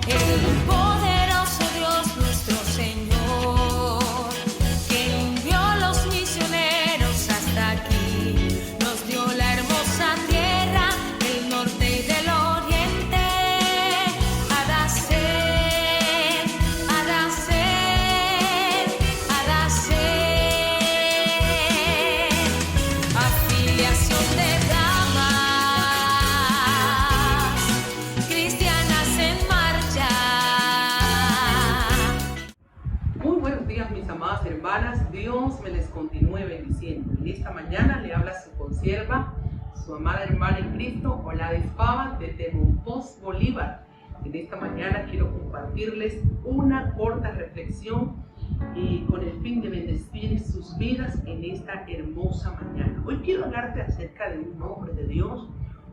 el poderoso Dios nuestro Señor, que envió los misioneros hasta aquí, nos dio la hermosa tierra del norte y del oriente, a nacer, a nacer, a nacer, afiliación de damas cristianas en marcha. Muy buenos días, mis amadas hermanas. Dios me les continúe bendiciendo. En esta mañana le habla su consierva, su amada hermana en Cristo, Oladis Pava, de Temonpós, Bolívar. En esta mañana quiero compartirles una corta reflexión y con el fin de bendecir sus vidas en esta hermosa mañana. Hoy quiero hablarte acerca de un hombre de Dios,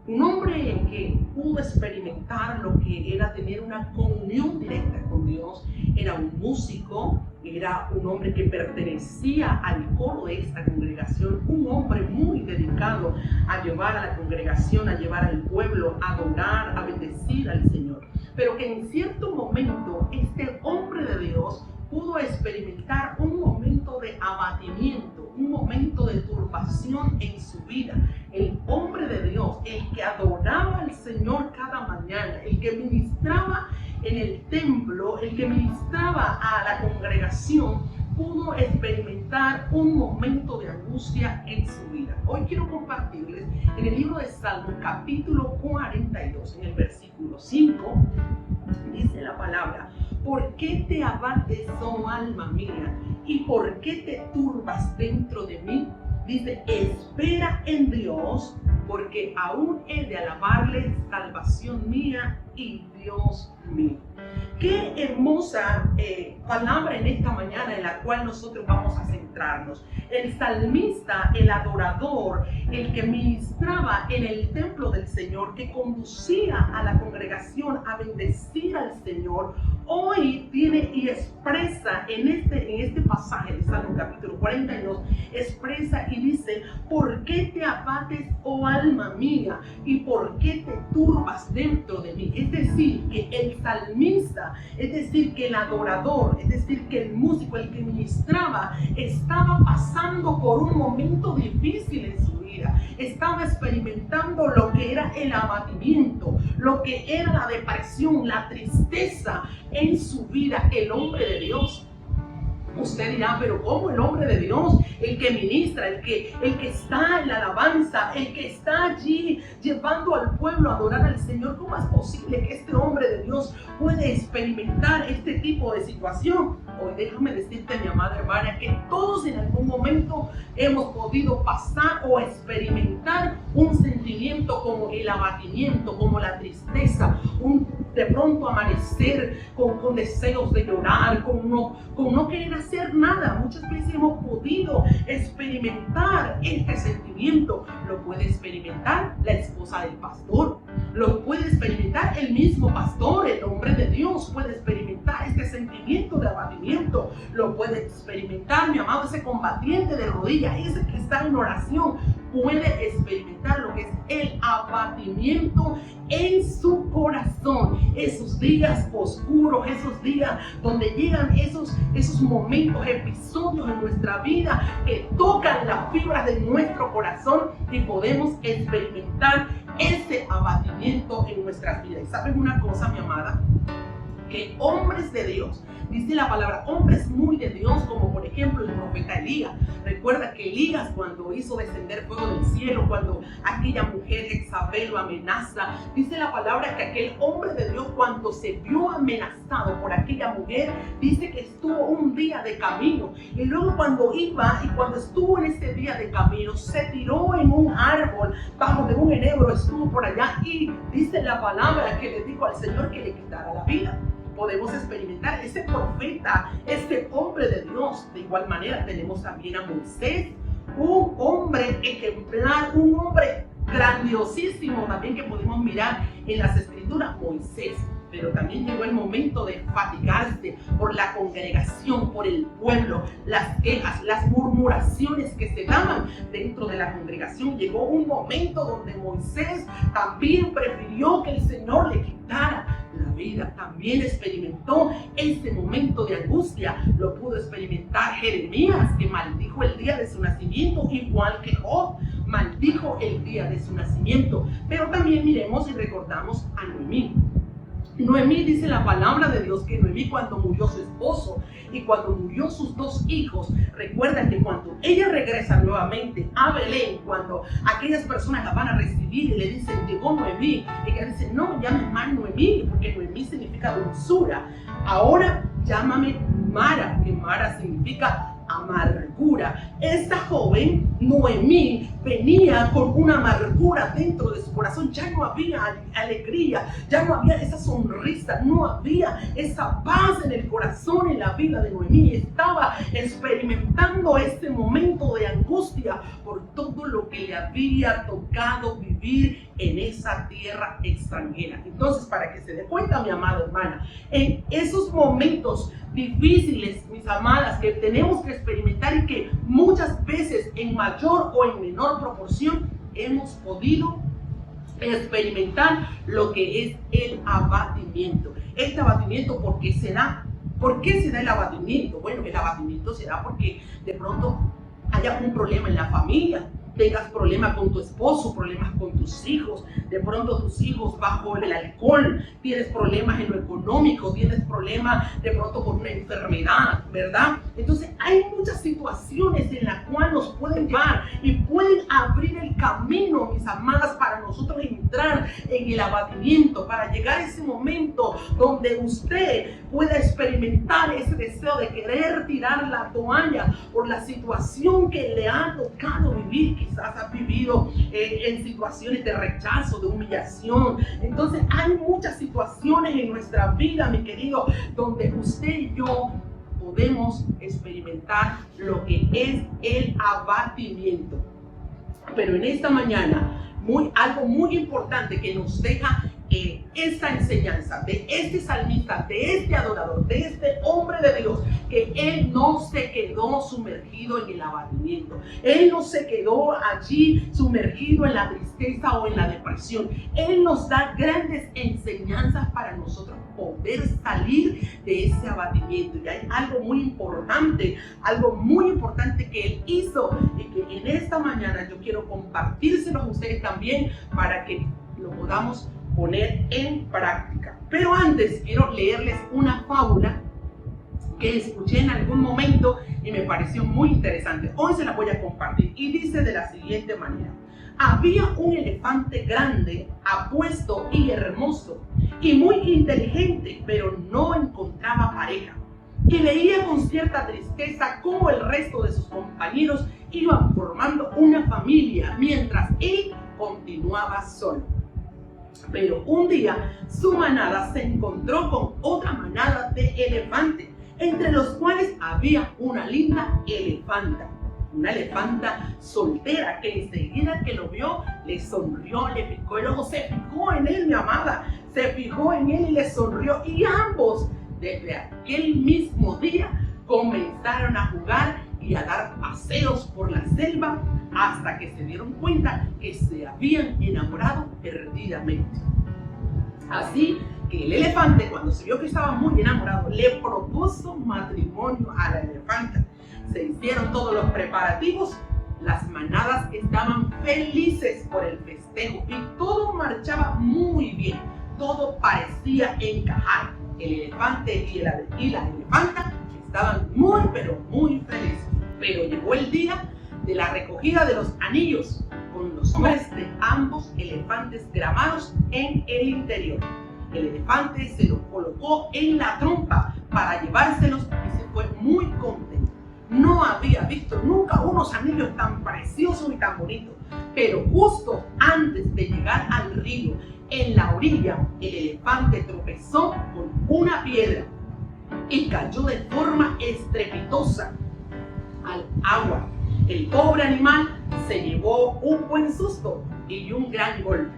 un hombre en que pudo experimentar lo que era tener una comunión directa con Dios. Era un músico, era un hombre que pertenecía al coro de esta congregación, un hombre muy dedicado a llevar a la congregación, a llevar al pueblo, a adorar, a bendecir al Señor. Pero que en cierto momento este hombre de Dios pudo experimentar un momento de abatimiento, un momento de turbación en su vida. El hombre de Dios, el que adoraba al Señor cada mañana, el que ministraba en el templo, el que ministraba a la congregación, pudo experimentar un momento de angustia en su vida. Hoy quiero compartirles en el libro de Salmos, capítulo 42, en el versículo 5, dice la palabra: ¿por qué te abates, oh alma mía? ¿Y por qué te turbas dentro de mí? Dice: espera en Dios, porque aún he de alabarle, salvación mía y Dios mío. Qué hermosa palabra en esta mañana en la cual nosotros vamos a centrarnos. El salmista, el adorador, el que ministraba en el templo del Señor, que conducía a la congregación a bendecir al Señor, hoy tiene y expresa en este pasaje de Salmo capítulo 42, expresa y dice: ¿por qué te abates, oh alma mía? ¿Y por qué te turbas dentro de mí? Es decir, que el salmista, es decir, que el adorador, es decir, que el músico, el que ministraba, estaba pasando por un momento difícil en su vida. Estaba experimentando lo que era el abatimiento, lo que era la depresión, la tristeza en su vida. El hombre de Dios. Usted dirá: pero ¿cómo el hombre de Dios, el que ministra, el que está en la alabanza, el que está allí llevando al pueblo a adorar al Señor, cómo es posible que este hombre de Dios puede experimentar este tipo de situación? Hoy déjame decirte, mi amada hermana, que todos en algún momento hemos podido pasar o experimentar un sentimiento como el abatimiento, como la tristeza, de pronto amanecer con deseos de llorar, con no querer hacer nada. Muchas veces hemos podido experimentar este sentimiento. Lo puede experimentar la esposa del pastor, lo puede experimentar el mismo pastor, el hombre de Dios puede experimentar este sentimiento de abatimiento. Lo puede experimentar, mi amado, ese combatiente de rodillas, ese que está en oración, puede experimentar lo que es el abatimiento en su corazón. Esos días oscuros, esos días donde llegan esos momentos, episodios en nuestra vida que tocan las fibras de nuestro corazón y podemos experimentar ese abatimiento en nuestras vidas. Y sabes una cosa, mi amada, que hombres de Dios, dice la palabra, hombres muy de Dios, como por ejemplo el profeta Elías. Recuerda que Elías, cuando hizo descender fuego del cielo, cuando aquella mujer Jezabel lo amenaza, dice la palabra que aquel hombre de Dios, cuando se vio amenazado por aquella mujer, dice que estuvo un día de camino, y luego cuando estuvo en ese día de camino, se tiró en un árbol bajo de un enebro, estuvo por allá, y dice la palabra que le dijo al Señor que le quitara la vida. Podemos experimentar ese profeta, este hombre de Dios. De igual manera tenemos también a Moisés, un hombre ejemplar, un hombre grandiosísimo también que podemos mirar en las escrituras, Moisés. Pero también llegó el momento de fatigarse por la congregación, por el pueblo, las quejas, las murmuraciones que se daban dentro de la congregación. Llegó un momento donde Moisés también prefirió que el Señor le quitara la vida. También experimentó ese momento de angustia. Lo pudo experimentar Jeremías, que maldijo el día de su nacimiento, igual que Job maldijo el día de su nacimiento. Pero también miremos y recordamos a Noemí. Noemí, dice la palabra de Dios, que Noemí, cuando murió su esposo y cuando murió sus 2 hijos, recuerda que cuando ella regresa nuevamente a Belén, cuando aquellas personas la van a recibir y le dicen, llegó Noemí, ella dice, no, llame más Noemí, porque Noemí significa dulzura. Ahora llámame Mara, que Mara significa amargura. Esta joven Noemí venía con una amargura dentro de su corazón. Ya no había alegría, ya no había esa sonrisa, no había esa paz en el corazón, en la vida de Noemí. Estaba experimentando este momento de angustia por todo lo que le había tocado vivir en esa tierra extranjera. Entonces, para que se dé cuenta, mi amada hermana, en esos momentos difíciles, mis amadas, que tenemos que experimentar y que muchas veces en mayor o en menor proporción hemos podido experimentar lo que es el abatimiento. Este abatimiento, ¿por qué se da? ¿Por qué se da el abatimiento? Bueno, el abatimiento se da porque de pronto haya un problema en la familia, tengas problemas con tu esposo, problemas con tus hijos, de pronto tus hijos bajo el alcohol, tienes problemas en lo económico, tienes problemas de pronto con una enfermedad, ¿verdad? Entonces hay muchas situaciones en las cuales nos pueden llevar y pueden abrir el camino, mis amadas, para nosotros entrar en el abatimiento, para llegar a ese momento donde usted pueda experimentar ese deseo de querer tirar la toalla por la situación que le ha tocado vivir. Quizás has vivido en situaciones de rechazo, de humillación. Entonces hay muchas situaciones en nuestra vida, mi querido, donde usted y yo podemos experimentar lo que es el abatimiento. Pero en esta mañana, algo muy importante que nos deja esta enseñanza de este salmista, de este adorador, de este hombre de Dios, que él no se quedó sumergido en el abatimiento, él no se quedó allí sumergido en la tristeza o en la depresión. Él nos da grandes enseñanzas para nosotros poder salir de ese abatimiento. Y hay algo muy importante que él hizo y que en esta mañana yo quiero compartírselos a ustedes también para que lo podamos poner en práctica. Pero antes quiero leerles una fábula que escuché en algún momento y me pareció muy interesante. Hoy se la voy a compartir y dice de la siguiente manera: había un elefante grande, apuesto y hermoso y muy inteligente, pero no encontraba pareja, y veía con cierta tristeza cómo el resto de sus compañeros iban formando una familia mientras él continuaba solo. Pero un día su manada se encontró con otra manada de elefantes, entre los cuales había una linda elefanta, una elefanta soltera, que enseguida que lo vio le sonrió, le picó el ojo, se fijó en él, mi amada, se fijó en él y le sonrió, y ambos desde aquel mismo día comenzaron a jugar y a dar paseos por la selva hasta que se dieron cuenta que se habían enamorado perdidamente. Así que el elefante, cuando se vio que estaba muy enamorado, le propuso matrimonio a la elefanta. Se hicieron todos los preparativos, las manadas estaban felices por el festejo y todo marchaba muy bien, todo parecía encajar. El elefante y la elefanta estaban muy pero muy felices. Pero llegó el día de la recogida de los anillos, con los nombres de ambos elefantes grabados en el interior. El elefante se los colocó en la trompa para llevárselos y se fue muy contento. No había visto nunca unos anillos tan preciosos y tan bonitos. Pero justo antes de llegar al río, en la orilla, el elefante tropezó con una piedra y cayó de forma estrepitosa al agua. El pobre animal se llevó un buen susto y un gran golpe,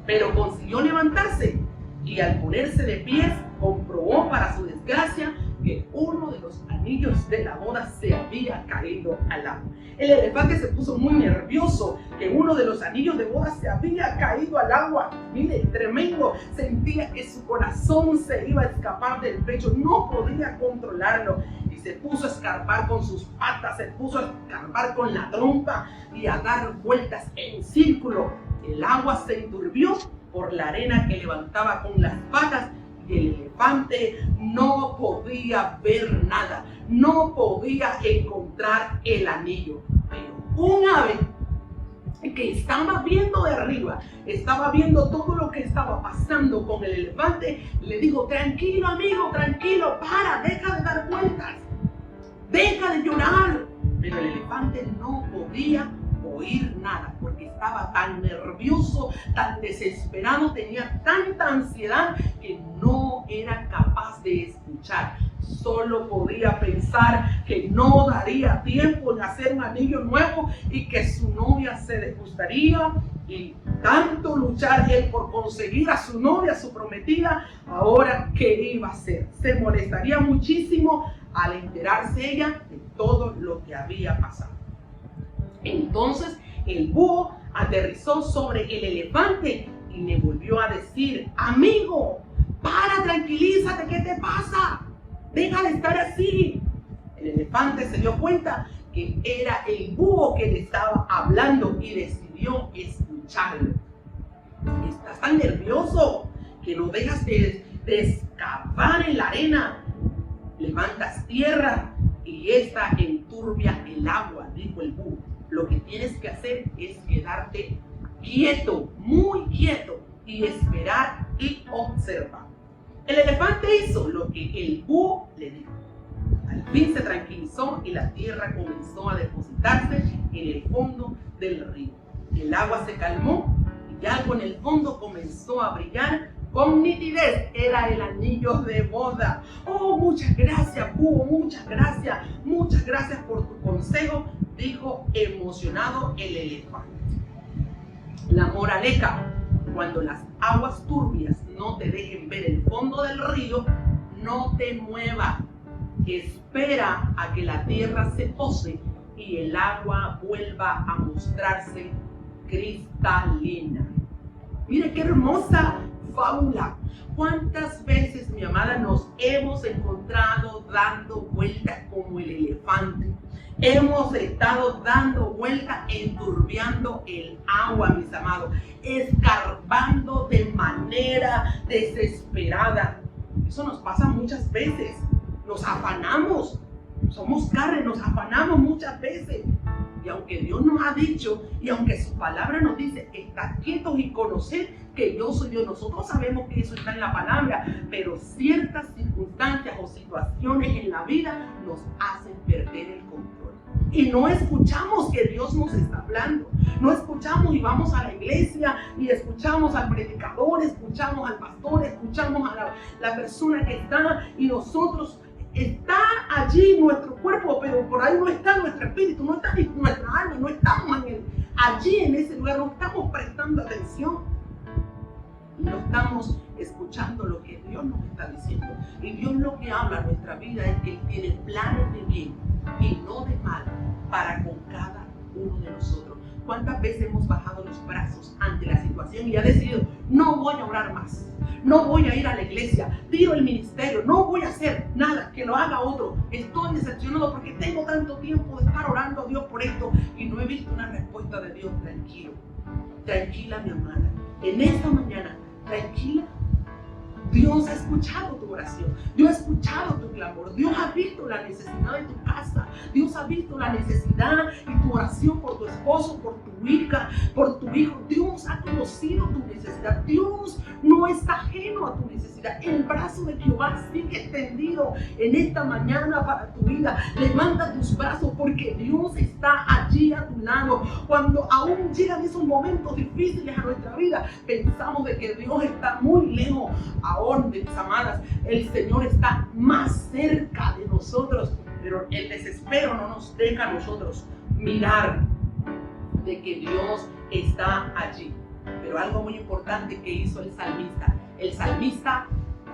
pero consiguió levantarse y al ponerse de pies comprobó para su desgracia que uno de los anillos de la boda se había caído al agua. El elefante se puso muy nervioso, que uno de los anillos de boda se había caído al agua. Mire, tremendo. Sentía que su corazón se iba a escapar del pecho. No podía controlarlo. Y se puso a escarbar con sus patas, se puso a escarbar con la trompa y a dar vueltas en círculo. El agua se enturbió por la arena que levantaba con las patas y el elefante no podía ver nada, no podía encontrar el anillo. Pero un ave que estaba viendo de arriba, estaba viendo todo lo que estaba pasando con el elefante, le dijo: tranquilo amigo, tranquilo, deja de dar vueltas, deja de llorar. Pero el elefante no podía oír nada porque estaba tan nervioso, tan desesperado, tenía tanta ansiedad que no era capaz de escuchar. Solo podía pensar que no daría tiempo en hacer un anillo nuevo y que su novia se disgustaría, y tanto luchar él por conseguir a su novia, a su prometida. Ahora, ¿qué iba a hacer? Se molestaría muchísimo al enterarse ella de todo lo que había pasado. Entonces el búho aterrizó sobre el elefante y le volvió a decir: amigo, tranquilízate, ¿qué te pasa? Deja de estar así. El elefante se dio cuenta que era el búho que le estaba hablando y decidió escucharlo. Estás tan nervioso que no dejas de excavar en la arena. Levantas tierra y esta enturbia el agua, dijo el búho. Lo que tienes que hacer es quedarte quieto, muy quieto, y esperar y observar. El elefante hizo lo que el búho le dijo. Al fin se tranquilizó y la tierra comenzó a depositarse en el fondo del río. El agua se calmó y algo en el fondo comenzó a brillar con nitidez. Era el anillo de boda. Oh, muchas gracias, búho, muchas gracias por tu consejo, dijo emocionado el elefante. La moraleja: cuando las aguas turbias no te dejen ver el fondo del río, no te muevas. Espera a que la tierra se pose y el agua vuelva a mostrarse cristalina. Mire qué hermosa fábula. ¿Cuántas veces, mi amada, nos hemos encontrado dando vueltas como el elefante? Hemos estado dando vueltas, enturbiando el agua, mis amados, escarbando de manera desesperada. Eso nos pasa muchas veces. Nos afanamos, somos carne, nos afanamos muchas veces. Y aunque Dios nos ha dicho, y aunque su palabra nos dice: estar quietos y conocer que yo soy Dios, nosotros sabemos que eso está en la palabra, pero ciertas circunstancias o situaciones en la vida nos hacen perder el control. Y no escuchamos que Dios nos está hablando. No escuchamos y vamos a la iglesia y escuchamos al predicador, escuchamos al pastor, escuchamos a la persona que está, y nosotros está allí nuestro cuerpo, pero por ahí no está nuestro espíritu, no está nuestra alma, no estamos allí en ese lugar, no estamos prestando atención, no estamos escuchando lo que Dios nos está diciendo. Y Dios lo que habla en nuestra vida es que Él tiene planes de bien y no de mal para con cada uno de nosotros. ¿Cuántas veces hemos bajado los brazos ante la situación y ha decidido: no voy a orar más, no voy a ir a la iglesia, tiro el ministerio, no voy a hacer nada, que lo haga otro? Estoy decepcionado porque tengo tanto tiempo de estar orando a Dios por esto y no he visto una respuesta de Dios. Tranquilo, tranquila, mi amada, en esta mañana, tranquila. Dios ha escuchado tu oración, Dios ha escuchado tu clamor, Dios ha visto la necesidad de tu casa, Dios ha visto la necesidad y tu oración por tu esposo, por tu hija, por tu hijo. Dios ha conocido tu necesidad, Dios no está ajeno a tu necesidad. El brazo de Jehová sigue extendido en esta mañana para tu vida. Levanta tus brazos porque Dios está allí a tu lado. Cuando aún llegan esos momentos difíciles a nuestra vida, pensamos de que Dios está muy lejos. Ahora, mis amadas, el Señor está más cerca de nosotros, pero el desespero no nos deja a nosotros mirar de que Dios está allí. Pero algo muy importante que hizo el salmista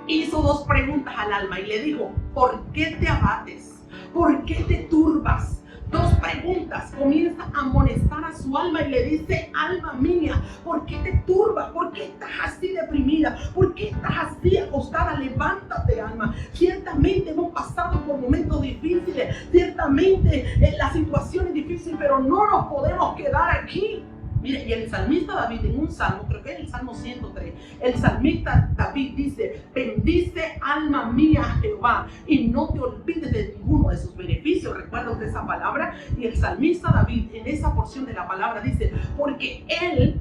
hizo dos preguntas al alma y le dijo: ¿por qué te abates? ¿Por qué te turbas? 2 preguntas. Comienza a amonestar a su alma y le dice: alma mía, ¿por qué te turbas? ¿Por qué estás así deprimida? ¿Por qué estás así acostada? Levántate, alma. Ciertamente hemos pasado por momentos difíciles, ciertamente la situación es difícil, pero no nos podemos quedar aquí. Mire, y el salmista David en un salmo, creo que es el Salmo 103, el salmista David dice: bendice alma mía a Jehová y no te olvides de ninguno de sus beneficios. ¿Recuerdas de esa palabra? Y el salmista David en esa porción de la palabra dice: porque Él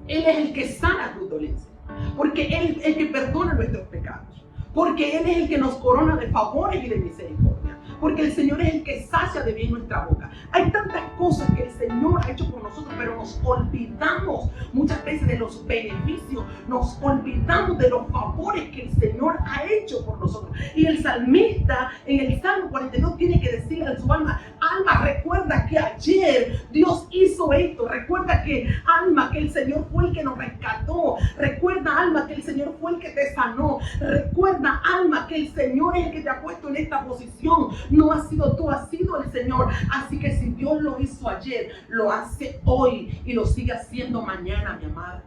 es el que sana tu dolencia, porque Él es el que perdona nuestros pecados, porque Él es el que nos corona de favores y de misericordia, porque el Señor es el que sacia de bien nuestra boca. Hay tantas cosas que el Señor ha hecho por nosotros, pero nos olvidamos muchas veces de los beneficios, nos olvidamos de los favores que el Señor ha hecho por nosotros. Y el salmista en el Salmo 42 tiene que decirle a su alma: alma, recuerda que ayer Dios hizo esto. Recuerda que, alma, que el Señor fue el que nos rescató. Recuerda, alma, que el Señor fue el que te sanó. Recuerda, alma, que el Señor es el que te ha puesto en esta posición. No has sido tú, ha sido el Señor. Así que si Dios lo hizo ayer, lo hace hoy y lo sigue haciendo mañana, mi amada.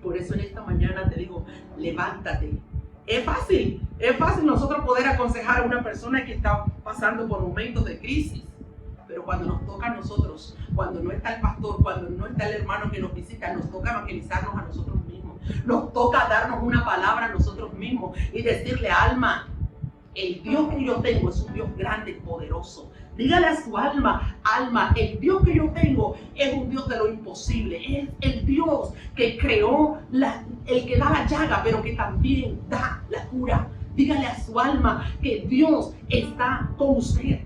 Por eso en esta mañana te digo: levántate. Es fácil nosotros poder aconsejar a una persona que está pasando por momentos de crisis. Pero cuando nos toca a nosotros, cuando no está el pastor, cuando no está el hermano que nos visita, nos toca evangelizarnos a nosotros mismos. Nos toca darnos una palabra a nosotros mismos y decirle: alma, el Dios que yo tengo es un Dios grande y poderoso. Dígale a su alma: alma, el Dios que yo tengo es un Dios de lo imposible. Es el Dios que creó, el que da la llaga, pero que también da la cura. Dígale a su alma que Dios está con usted.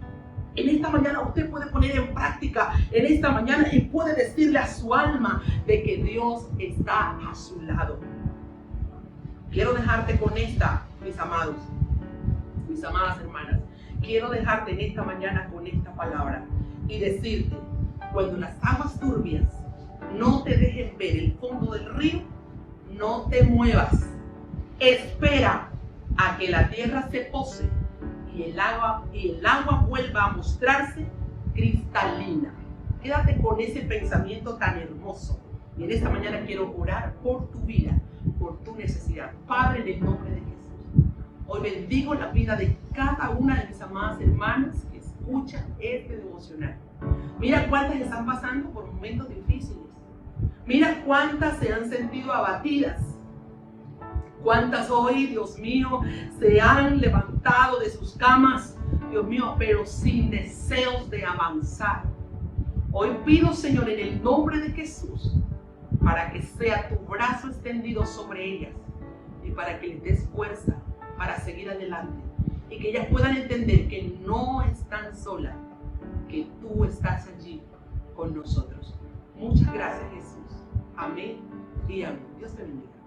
En esta mañana usted puede poner en práctica, en esta mañana, y puede decirle a su alma de que Dios está a su lado. Quiero dejarte con esta, mis amados, mis amadas hermanas. Quiero dejarte en esta mañana con esta palabra y decirte: cuando las aguas turbias no te dejen ver el fondo del río, no te muevas. Espera a que la tierra se pose y el agua vuelva a mostrarse cristalina. Quédate con ese pensamiento tan hermoso. Y en esta mañana quiero orar por tu vida, por tu necesidad. Padre, en el nombre de Jesús, hoy bendigo la vida de cada una de mis amadas hermanas que escuchan este devocional. Mira cuántas están pasando por momentos difíciles. Mira cuántas se han sentido abatidas. Cuántas hoy, Dios mío, se han levantado de sus camas, Dios mío, pero sin deseos de avanzar. Hoy pido, Señor, en el nombre de Jesús, para que sea tu brazo extendido sobre ellas y para que les des fuerza para seguir adelante y que ellas puedan entender que no están solas, que tú estás allí con nosotros. Muchas gracias, Jesús. Amén y amén. Dios te bendiga.